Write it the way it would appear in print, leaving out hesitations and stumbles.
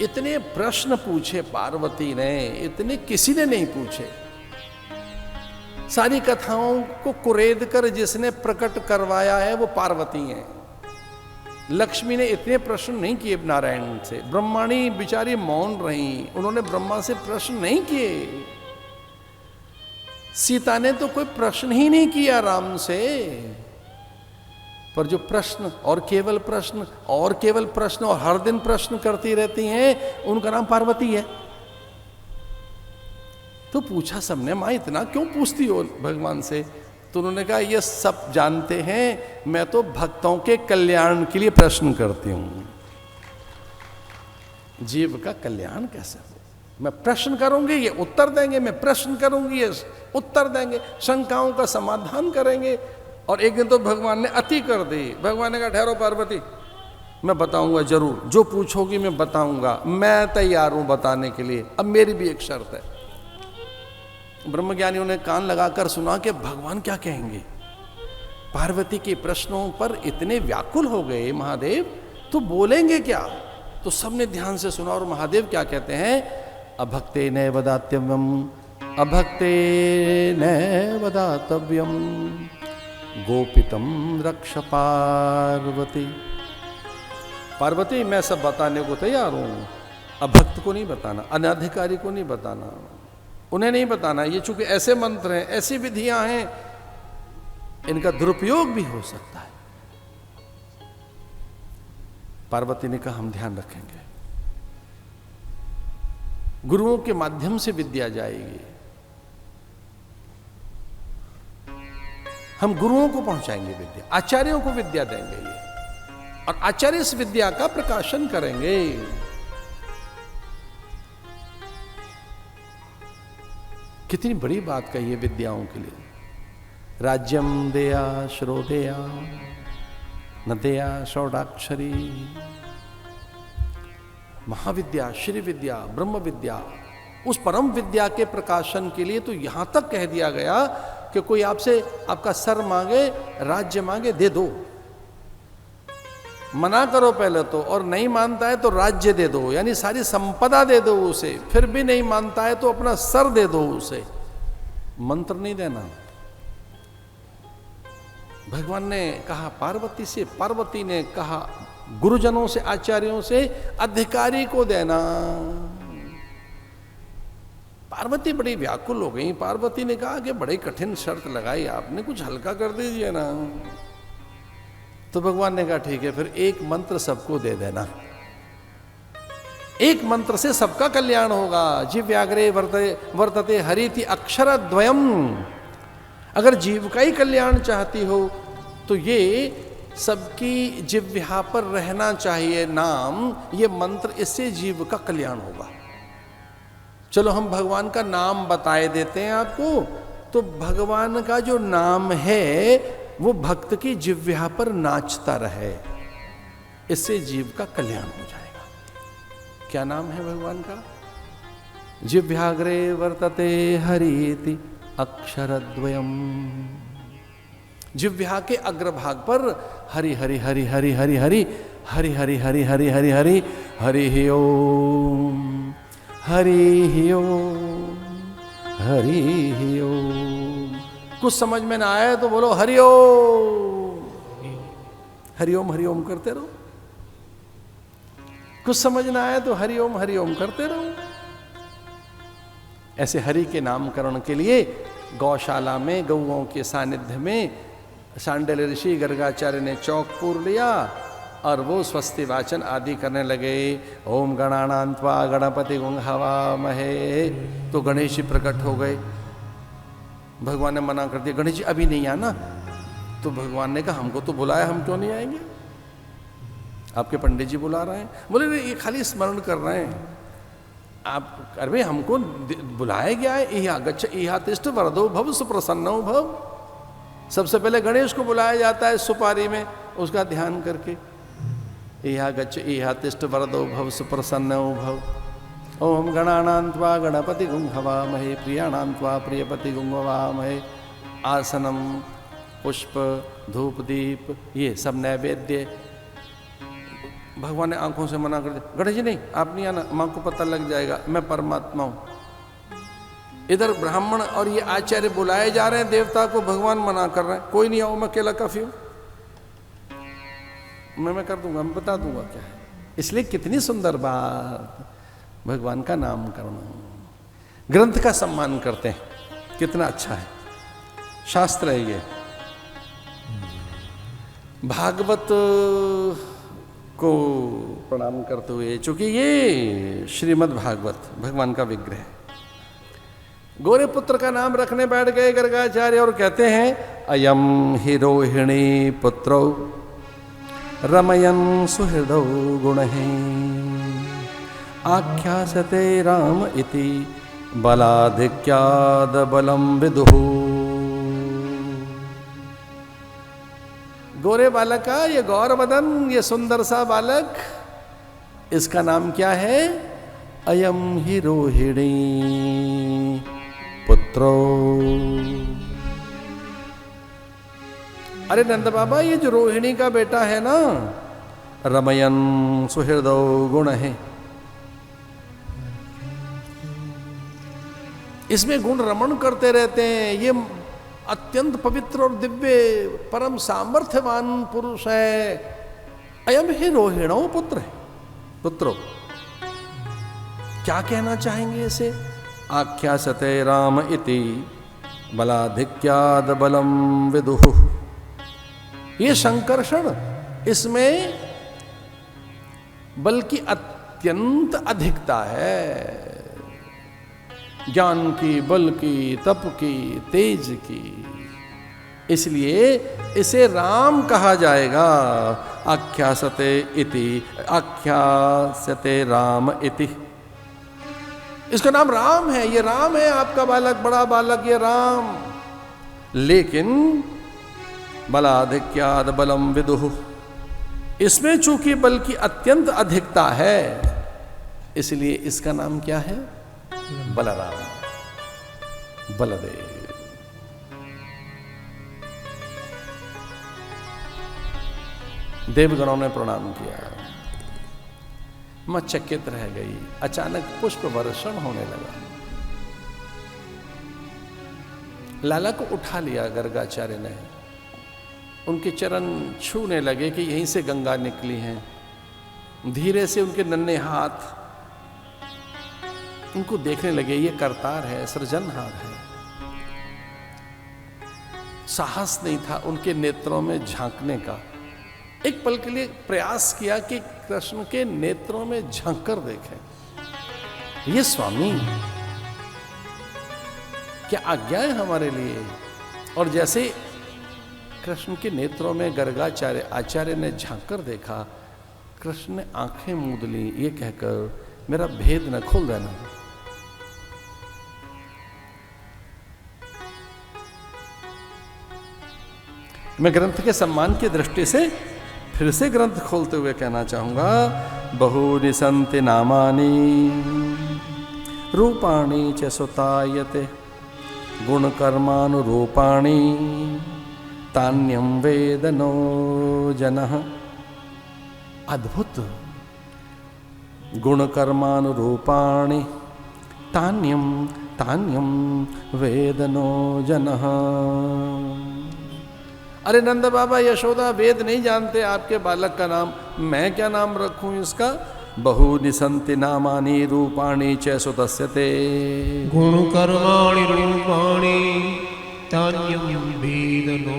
इतने प्रश्न पूछे पार्वती ने, इतने किसी ने नहीं पूछे। सारी कथाओं को कुरेद कर जिसने प्रकट करवाया है वो पार्वती है। लक्ष्मी ने इतने प्रश्न नहीं किए नारायण से। ब्रह्माणी बिचारी मौन रही, उन्होंने ब्रह्मा से प्रश्न नहीं किए। सीता ने तो कोई प्रश्न ही नहीं किया राम से। पर जो प्रश्न और केवल प्रश्न और केवल प्रश्न और हर दिन प्रश्न करती रहती हैं, उनका नाम पार्वती है। तो पूछा सबने, मां इतना क्यों पूछती हो भगवान से? तो उन्होंने कहा ये सब जानते हैं, मैं तो भक्तों के कल्याण के लिए प्रश्न करती हूं। जीव का कल्याण कैसे हो? मैं प्रश्न करूंगी, ये उत्तर देंगे, मैं प्रश्न करूंगी, ये उत्तर देंगे, शंकाओं का समाधान करेंगे। और एक दिन तो भगवान ने अति कर दी। भगवान ने कहा ठहरो पार्वती, मैं बताऊंगा जरूर, जो पूछोगी मैं बताऊंगा, मैं तैयार हूं बताने के लिए। अब मेरी भी एक शर्त है। ब्रह्मज्ञानियों ने कान लगाकर सुना कि भगवान क्या कहेंगे। पार्वती के प्रश्नों पर इतने व्याकुल हो गए महादेव, तो बोलेंगे क्या? तो सबने ध्यान से सुना और महादेव क्या कहते हैं? अभक्ते न वदातव्यम, अभक्ते न वदातव्यम, गोपितम रक्ष पार्वती। पार्वती मैं सब बताने को तैयार हूं, अभक्त को नहीं बताना, अनाधिकारी को नहीं बताना, उन्हें नहीं बताना। ये चूंकि ऐसे मंत्र हैं, ऐसी विधियां हैं, इनका दुरुपयोग भी हो सकता है। पार्वती ने कहा हम ध्यान रखेंगे, गुरुओं के माध्यम से विद्या जाएगी, हम गुरुओं को पहुंचाएंगे विद्या, आचार्यों को विद्या देंगे ये, और आचार्य इस विद्या का प्रकाशन करेंगे। कितनी बड़ी बात कही है विद्याओं के लिए। राज्यम देया श्रोदेया न देया षोडाक्षरी। महाविद्या, श्री विद्या, ब्रह्म विद्या, उस परम विद्या के प्रकाशन के लिए तो यहां तक कह दिया गया कि कोई आपसे आपका सर मांगे, राज्य मांगे, दे दो। मना करो पहले तो, और नहीं मानता है तो राज्य दे दो, यानी सारी संपदा दे दो उसे। फिर भी नहीं मानता है तो अपना सर दे दो उसे, मंत्र नहीं देना। भगवान ने कहा पार्वती से, पार्वती ने कहा गुरुजनों से, आचार्यों से, अधिकारी को देना। पार्वती बड़ी व्याकुल हो गई। पार्वती ने कहा कि बड़ी कठिन शर्त लगाई आपने, कुछ हल्का कर दीजिए ना। तो भगवान ने कहा ठीक है, फिर एक मंत्र सबको दे देना, एक मंत्र से सबका कल्याण होगा। जीव्याग्रे वर्तते हरिति अक्षर द्वयम। अगर जीव का ही कल्याण चाहती हो तो ये सबकी जिह्वा पर रहना चाहिए नाम, ये मंत्र, इससे जीव का कल्याण होगा। चलो हम भगवान का नाम बताए देते हैं आपको। तो भगवान का जो नाम है वो भक्त की जिह्वा पर नाचता रहे, इससे जीव का कल्याण हो जाएगा। क्या नाम है भगवान का? जिह्वाग्रे वर्तते हरिति अक्षरद्वयम्। जिह्वा के अग्रभाग पर हरि हरि हरि हरि हरि हरि हरि हरि हरि हरि हरि हरि हरि ओम, हरि ओम, हरि ओम। कुछ समझ में ना आए तो बोलो हरि ओम, हरि ओम करते रहो। कुछ समझ ना आए तो हरि ओम करते रहो। ऐसे हरि के नामकरण के लिए गौशाला में गौओं के सानिध्य में शांडिल्य ऋषि गर्गाचार्य ने चौक पूर लिया और वो स्वस्ति वाचन आदि करने लगे। ओम गणानान्त्वा गणपति गुं हवामहे। तो गणेश जी प्रकट हो गए। भगवान ने मना कर दिया, गणेश जी अभी नहीं आना। तो भगवान ने कहा हमको तो बुलाया, हम क्यों नहीं आएंगे? आपके पंडित जी बुला रहे हैं। बोले ये खाली स्मरण कर रहे हैं आप। अरे हमको बुलाया गया है। इहा गच्छ इहा तिष्ठ वरदो भव सुप्रसन्नो भव। सबसे पहले गणेश को बुलाया जाता है सुपारी में, उसका ध्यान करके। इहा गच्छ इहा तिष्ठ वरदो भव सुप्रसन्नो भव। ओम गणानान्त्वा गणपति गुं हवामहे, प्रियाणान्त्वा प्रियपति गुं हवामहे। आसनम, पुष्प, धूप, दीप, ये सब नैवेद्य भगवान ने आंखों से मना कर दिया, गणेश जी नहीं, आप नहीं आना, माँ को पता लग जाएगा मैं परमात्मा हूं। इधर ब्राह्मण और ये आचार्य बुलाए जा रहे हैं, देवता को भगवान मना कर रहे हैं, कोई नहीं आओ, मैं अकेला काफी हूं, मैं कर दूंगा, मैं बता दूंगा क्या है। इसलिए कितनी सुंदर बात, भगवान का नाम करना, ग्रंथ का सम्मान करते हैं, कितना अच्छा है, शास्त्र है ये। भागवत को प्रणाम करते हुए, चूंकि ये श्रीमद् भागवत भगवान का विग्रह है, गोरे पुत्र का नाम रखने बैठ गए गर्गाचार्य और कहते हैं अयम हि रोहिणी पुत्रो रमयन सुहृदौ गुणहे आख्यासते राम इति बलाधिक्याद बलम विदुः। गोरे बालक का ये गौर वदन, ये सुंदर सा बालक, इसका नाम क्या है? अयम हि रोहिणी पुत्रो। अरे नंद बाबा, ये जो रोहिणी का बेटा है ना, रमयन सुहृदौ गुण है, इसमें गुण रमण करते रहते हैं, ये अत्यंत पवित्र और दिव्य परम सामर्थ्यवान पुरुष है। अयम ही रोहिणो पुत्र है, पुत्रो, क्या कहना चाहेंगे इसे? आख्यासते राम इति बलाधिक्याद बलम विदुः। ये संकर्षण, इसमें बल की अत्यंत अधिकता है, ज्ञान की, बल की, तप की, तेज की, इसलिए इसे राम कहा जाएगा। आख्यासते इति, आख्यासते राम इति, इसका नाम राम है, ये राम है, आपका बालक, बड़ा बालक, ये राम। लेकिन बलाधिक्याद बलम विदुः, इसमें चूंकि बल की अत्यंत अधिकता है, इसलिए इसका नाम क्या है? बलराम, बलदेव। देवगणों ने प्रणाम किया, मैं चकित रह गई। अचानक पुष्प वर्षण होने लगा, लाला को उठा लिया गर्गाचार्य ने, उनके चरण छूने लगे कि यहीं से गंगा निकली है। धीरे से उनके नन्हे हाथ उनको देखने लगे, ये करतार है, सृजनहार है। साहस नहीं था उनके नेत्रों में झांकने का। एक पल के लिए प्रयास किया कि कृष्ण के नेत्रों में झांक कर देखें। ये स्वामी, क्या आज्ञा है हमारे लिए? और जैसे कृष्ण के नेत्रों में गर्गाचार्य आचार्य ने झांक कर देखा, कृष्ण ने आंखें मूंद ली, ये कहकर मेरा भेद न खोल देना। मैं ग्रंथ के सम्मान की दृष्टि से फिर से ग्रंथ खोलते हुए कहना चाहूंगा, बहूनि सन्ति नामानि रूपाणि च सुतायते गुणकर्मानुरूपाणि तान्यं वेद नो जनः। अद्भुत, गुणकर्मानुरूपाणि तान्यं तान्यं वेद नो जनः। अरे नंद बाबा, यशोदा वेद नहीं जानते आपके बालक का नाम, मैं क्या नाम रखूं इसका? बहूनि सन्ति नामानि रूपाणि च सुतस्यते गुणकर्माणि रूपाणि तान्यं वेद नो